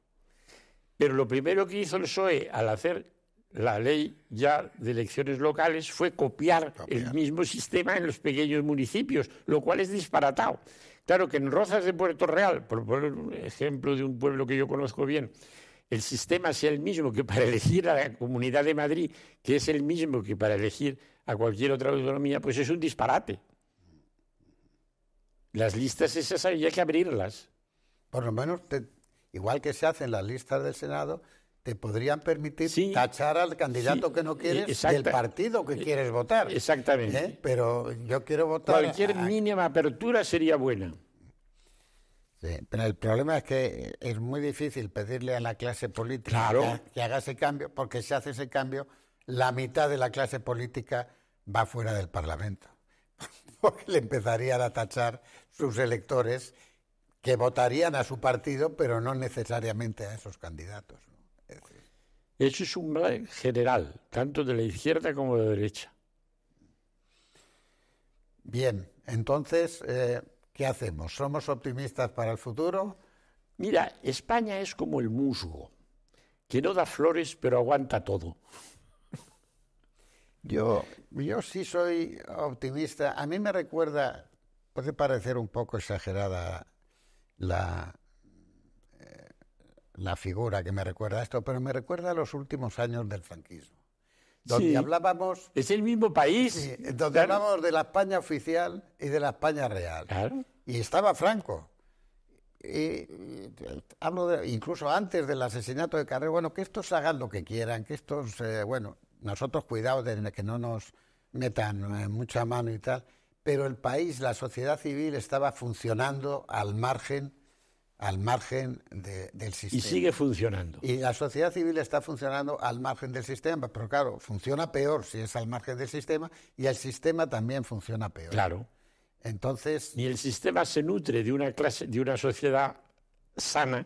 Speaker 2: Pero lo primero que hizo el PSOE al hacer la ley ya de elecciones locales fue copiar el mismo sistema en los pequeños municipios, lo cual es disparatado. Claro que en Rozas de Puerto Real, por poner un ejemplo de un pueblo que yo conozco bien, el sistema sea el mismo que para elegir a la Comunidad de Madrid, que es el mismo que para elegir a cualquier otra autonomía, pues es un disparate. Las listas esas había que abrirlas.
Speaker 1: Por lo menos, igual que se hacen las listas del Senado, te podrían permitir
Speaker 2: Sí,
Speaker 1: tachar al candidato
Speaker 2: sí,
Speaker 1: que no quieres
Speaker 2: exacta-
Speaker 1: del partido que quieres votar.
Speaker 2: Exactamente.
Speaker 1: Pero yo quiero votar...
Speaker 2: Cualquier mínima apertura sería buena.
Speaker 1: Sí, pero el problema es que es muy difícil pedirle a la clase política
Speaker 2: Claro.
Speaker 1: que haga ese cambio, porque si hace ese cambio, la mitad de la clase política va fuera del Parlamento. Porque le empezarían a tachar sus electores que votarían a su partido, pero no necesariamente a esos candidatos, ¿no? Es decir,
Speaker 2: Eso es un mal general, tanto de la izquierda como de la derecha.
Speaker 1: bien, entonces, ¿qué hacemos? ¿Somos optimistas para el futuro?
Speaker 2: Mira, España es como el musgo, que no da flores pero aguanta todo.
Speaker 1: Yo sí soy optimista. A mí me recuerda, puede parecer un poco exagerada la figura que me recuerda a esto, pero me recuerda a los últimos años del franquismo, donde
Speaker 2: Sí.
Speaker 1: hablábamos,
Speaker 2: Es el mismo país.
Speaker 1: sí, donde
Speaker 2: Claro.
Speaker 1: hablábamos de la España oficial y de la España real.
Speaker 2: Claro.
Speaker 1: Y estaba Franco. Hablo incluso antes del asesinato de Carrero, bueno, que estos hagan lo que quieran, que estos, bueno, nosotros cuidado de que no nos metan mucha mano y tal, pero el país, la sociedad civil estaba funcionando al margen del sistema.
Speaker 2: Y sigue funcionando.
Speaker 1: Y la sociedad civil está funcionando al margen del sistema, pero claro, funciona peor si es al margen del sistema y el sistema también funciona peor.
Speaker 2: Claro.
Speaker 1: Entonces,
Speaker 2: Ni el sistema se nutre de una clase, de una sociedad sana,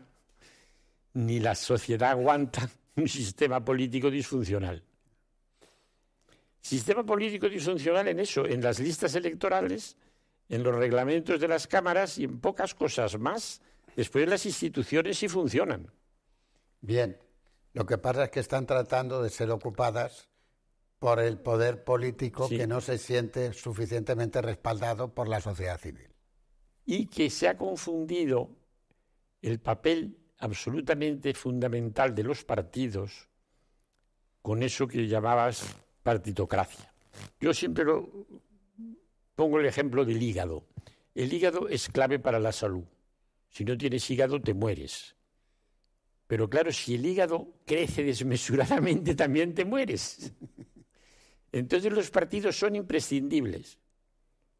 Speaker 2: ni la sociedad aguanta un sistema político disfuncional. Sistema político disfuncional en eso, en las listas electorales, en los reglamentos de las cámaras y en pocas cosas más. Después las instituciones sí funcionan.
Speaker 1: bien, lo que pasa es que están tratando de ser ocupadas por el poder político
Speaker 2: Sí.
Speaker 1: que no se siente suficientemente respaldado por la sociedad civil.
Speaker 2: Y que se ha confundido el papel absolutamente fundamental de los partidos con eso que llamabas partitocracia. Yo siempre pongo el ejemplo del hígado. El hígado es clave para la salud. Si no tienes hígado, te mueres. Pero claro, si el hígado crece desmesuradamente, también te mueres. Entonces los partidos son imprescindibles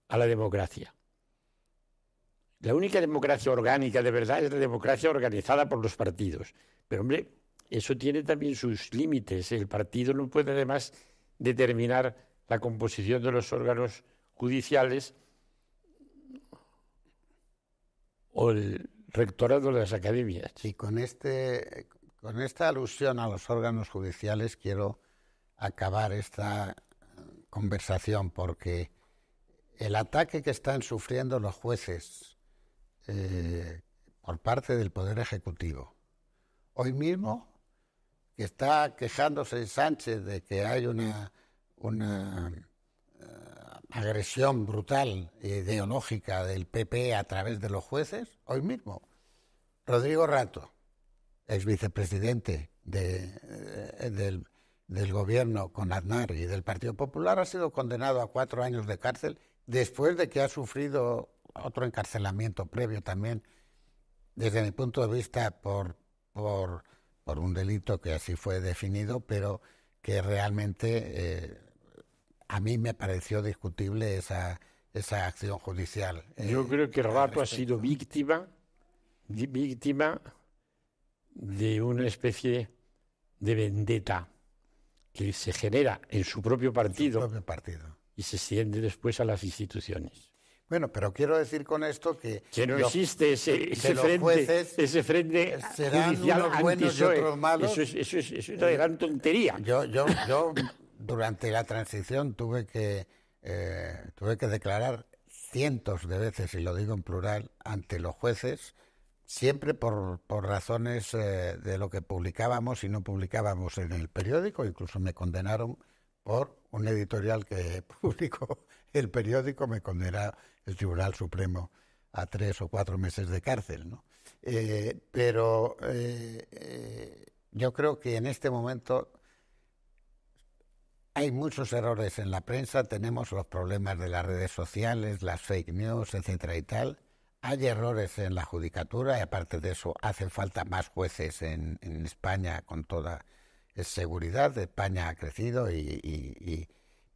Speaker 2: a la democracia. La única democracia orgánica de verdad es la democracia organizada por los partidos. Pero hombre, eso tiene también sus límites. El partido no puede además determinar la composición de los órganos judiciales o el rectorado de las academias.
Speaker 1: Y con esta alusión a los órganos judiciales quiero acabar esta conversación, porque el ataque que están sufriendo los jueces por parte del Poder Ejecutivo, hoy mismo, que está quejándose Sánchez de que hay una agresión brutal e ideológica del PP a través de los jueces, hoy mismo Rodrigo Rato, ex vicepresidente del gobierno con Aznar y del Partido Popular, ha sido condenado a 4 años de cárcel después de que ha sufrido otro encarcelamiento previo también, desde mi punto de vista, por un delito que así fue definido, pero que realmente a mí me pareció discutible esa acción judicial.
Speaker 2: Yo creo que Rato ha sido víctima de una especie de vendetta que se genera en su propio partido y se extiende después a las instituciones.
Speaker 1: Bueno, pero quiero decir con esto que
Speaker 2: no existe ese frente
Speaker 1: serán
Speaker 2: judicial
Speaker 1: unos buenos y otros malos.
Speaker 2: Eso es una gran tontería.
Speaker 1: Yo durante la transición tuve que declarar cientos de veces, y lo digo en plural, ante los jueces, siempre por razones de lo que publicábamos y no publicábamos en el periódico. Incluso me condenaron por un editorial que publicó el periódico, me condenó el Tribunal Supremo a 3 o 4 meses de cárcel, ¿no? Pero yo creo que en este momento hay muchos errores en la prensa, tenemos los problemas de las redes sociales, las fake news, etcétera y tal. hay errores en la judicatura y aparte de eso hacen falta más jueces en España con toda seguridad. España ha crecido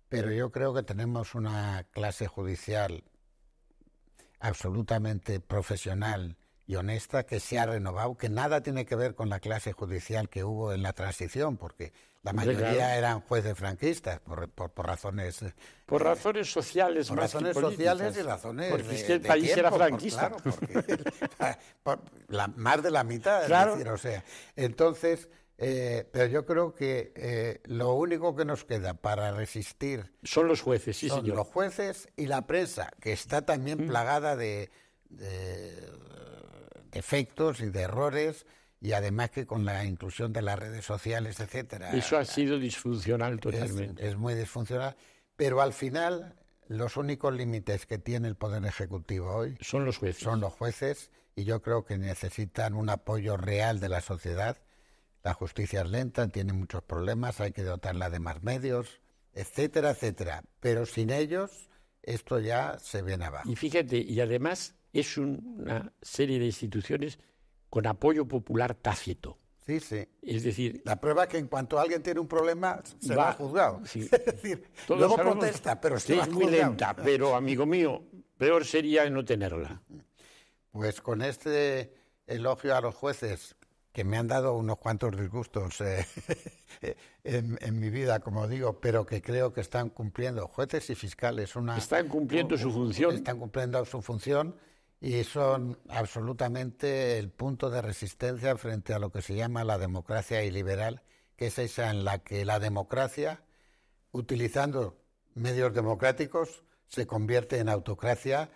Speaker 1: pero yo creo que tenemos una clase judicial absolutamente profesional y honesta, que se ha renovado, que nada tiene que ver con la clase judicial que hubo en la transición, porque la mayoría eran jueces franquistas por razones...
Speaker 2: Por razones sociales
Speaker 1: por
Speaker 2: más
Speaker 1: razones
Speaker 2: que políticas.
Speaker 1: sociales y razones
Speaker 2: porque
Speaker 1: de,
Speaker 2: es que el
Speaker 1: de
Speaker 2: país
Speaker 1: tiempo,
Speaker 2: era franquista.
Speaker 1: Claro, porque más de la mitad,
Speaker 2: claro.
Speaker 1: Es decir, o sea, entonces... pero yo creo que lo único que nos queda para resistir
Speaker 2: son los jueces, sí,
Speaker 1: son
Speaker 2: señor.
Speaker 1: los jueces y la prensa, que está también plagada de defectos y de errores, y además que con la inclusión de las redes sociales, etcétera,
Speaker 2: eso ha sido disfuncional totalmente.
Speaker 1: es muy disfuncional, pero al final los únicos límites que tiene el Poder Ejecutivo hoy
Speaker 2: son los jueces,
Speaker 1: y yo creo que necesitan un apoyo real de la sociedad. La justicia es lenta, tiene muchos problemas, hay que dotarla de más medios, etcétera, etcétera. Pero sin ellos, esto ya se viene abajo.
Speaker 2: Y fíjate, y además es una serie de instituciones con apoyo popular tácito.
Speaker 1: Sí, sí.
Speaker 2: Es decir...
Speaker 1: La prueba es que en cuanto alguien tiene un problema, se va a juzgado.
Speaker 2: Sí.
Speaker 1: Es decir, luego protesta, pero se va a
Speaker 2: juzgado. Es muy lenta, pero, amigo mío, peor sería no tenerla.
Speaker 1: Pues con este elogio a los jueces, que me han dado unos cuantos disgustos en mi vida, como digo, pero que creo que están cumpliendo, jueces y fiscales,
Speaker 2: están cumpliendo su función.
Speaker 1: Están cumpliendo su función y son absolutamente el punto de resistencia frente a lo que se llama la democracia iliberal, que es esa en la que la democracia, utilizando medios democráticos, se convierte en autocracia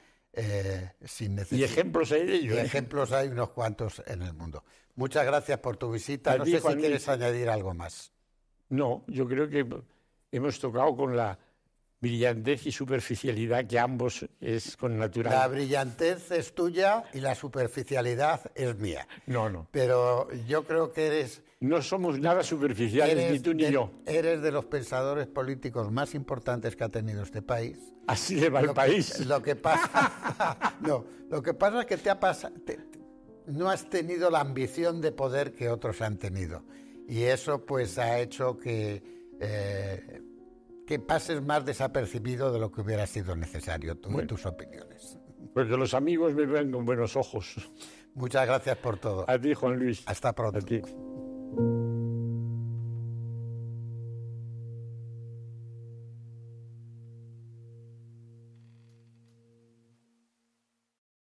Speaker 1: sin necesidad.
Speaker 2: Y ejemplos hay de ello.
Speaker 1: Y ejemplos hay unos cuantos en el mundo. Muchas gracias por tu visita. No sé si quieres añadir algo más.
Speaker 2: No, yo creo que hemos tocado con la brillantez y superficialidad que ambos es con natural.
Speaker 1: La brillantez es tuya y la superficialidad es mía.
Speaker 2: No.
Speaker 1: Pero yo creo que eres...
Speaker 2: No somos nada superficiales, ni tú ni yo.
Speaker 1: Eres de los pensadores políticos más importantes que ha tenido este país.
Speaker 2: Así le va el país.
Speaker 1: Lo que pasa... no, lo que pasa es que no has tenido la ambición de poder que otros han tenido. Y eso pues ha hecho que pases más desapercibido de lo que hubiera sido necesario tú y tus opiniones.
Speaker 2: Porque los amigos me ven con buenos ojos.
Speaker 1: Muchas gracias por todo.
Speaker 2: A ti, Juan Luis.
Speaker 1: Hasta pronto.
Speaker 2: A ti.